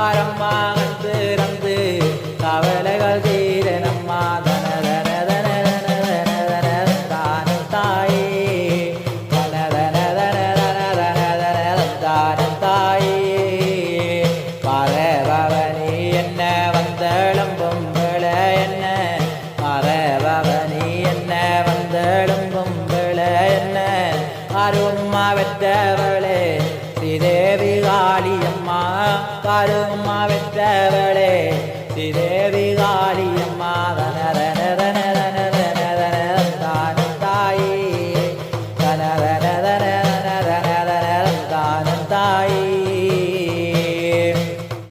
பாரம்மா திறந்து கவலைகள் தீரனம்மா தன தன தன தன தன தன தான தாயே தன தன தன தன தன தன தான தாயே பரபவனி என்ன வந்தளம்பும் வேளை என்ன பரபவனி என்ன வந்தளம்பும் வேளை என்ன அரும்மா வெற்றவளே ஸ்ரீதேவி காளியம்மா கரும்மா வெற்றவளே ஸ்ரீதேவி காளியம்மா தனர